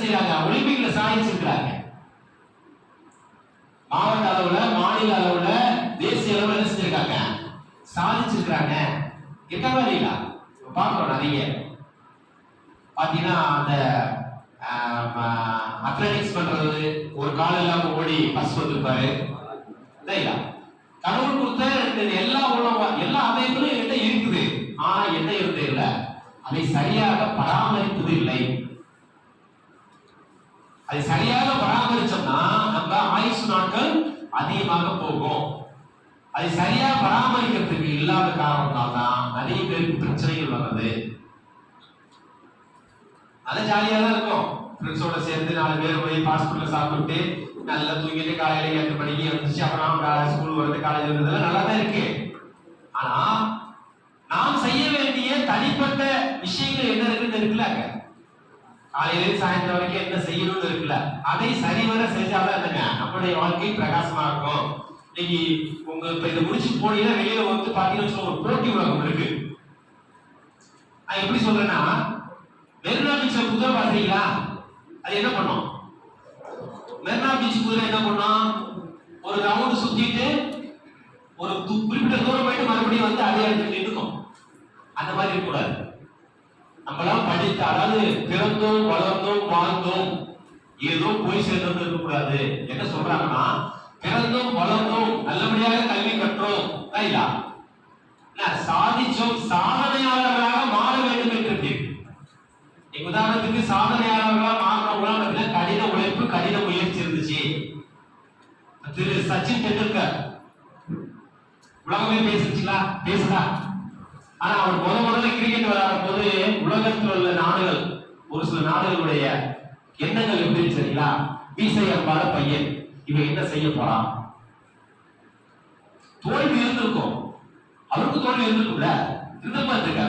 செய்யறாங்க, ஒலிம்பிக்ல சாதிச்சிருக்கிறாங்க. மாவட்ட அளவுல, மாநில அளவுல, தேசிய அளவுல என்ன செஞ்சிருக்காங்க, சாதிச்சிருக்கிறாங்க. இருக்கவா இல்லையா? பார்க்கிறோம் நிறைய. பாத்தீங்கன்னா அந்த அத்லெட்டிக்ஸ் பண்றது, ஒரு கால் இல்லாம ஓடி பஸ் வந்திருப்பாரு இல்லையா? கடவுள் கொடுத்த எல்லா எல்லா அவயங்களும் என்கிட்ட இருக்குது. ஆனா என்ன இருந்து இல்ல, அதை சரியாக பராமரிப்பது இல்லை. அதை சரியாக பராமரிச்சோம்னா நம்ம ஆயுசு நாட்கள் அதிகமாக போகும். அதை சரியா பராமரிக்கிறதுக்கு இல்லாத காரணத்தால் தான் நிறைய பேருக்கு பிரச்சனைகள் வர்றது. அது ஜாலியா தான் இருக்கும், ஃப்ரெண்ட்ஸோட சேர்ந்து 4 பேர் போய் ஃபாஸ்ட் ஃபுட்ல சாப்பிட்டு நல்லா தூங்கிட்டு காலையில 8 மணிக்கு எழுந்துச்சு அப்புறம் ஸ்கூல் வருது, காலேஜ் வருது, நல்லா தான் இருக்கு. ஆனா நாம் செய்ய வேண்டிய தனிப்பட்ட விஷயங்கள் என்ன இருக்குல்ல, காலையில சாயந்தரம் வரைக்கும் என்ன செய்யணும்னு இருக்குல்ல, அதை சரிவர செஞ்சாதான் என்னங்க நம்மளுடைய வாழ்க்கை பிரகாசமா இருக்கும். இன்னைக்கு உங்க இப்ப இதை முடிச்சு போனீங்கன்னா வெளியில வந்து பாத்தீங்கன்னா ஒரு போட்டி உலகம் இருக்கு. நான் எப்படி சொல்றேன்னா, மெரினா பீச்ல குதிரை பாத்தீங்களா, அது என்ன பண்ணும்? மெரினா பீச் குதிரை என்ன பண்ணும், ஒரு ரவுண்ட் சுத்திட்டு ஒரு குறிப்பிட்ட தூரம் போயிட்டு மறுபடியும் வந்து அதே இடத்துல நிற்கும். அந்த மாதிரி இருக்கக்கூடாது. நம்மளாம் படித்த, அதாவது பிறந்தோம் வளர்ந்தோம் வாழ்ந்தோம் ஏதோ போய் சேர்ந்தோம் இருக்கக்கூடாது. என்ன சொல்றாங்கன்னா, பிறந்தோம் வளர்ந்தோம் நல்லபடியாக கல்வி கற்றோம் இல்லையா, சாதிச்சோம், சாதனையாளர்களாக மாற வேண்டும் என்று. உதாரணத்துக்கு சாதனையாளர்களாக மாறவங்களா கடின உழைப்பு, கடின முயற்சி இருந்துச்சு. திரு சச்சின் டெண்டுல்கர் உலகமே பேசுதா. ஆனா அவர் முதல்ல கிரிக்கெட் விளையாடும் போது உலகத்தில் உள்ள நாடுகள், ஒரு சில நாடுகளுடைய எண்ணங்கள் எப்படி சரிங்களா, வீசை அம்பாத பையன் இவன் என்ன செய்ய போறான், தோல்வி இருந்திருக்கும், அவருக்கு தோல்வி இருந்திருக்கும்ல, இருந்திருக்க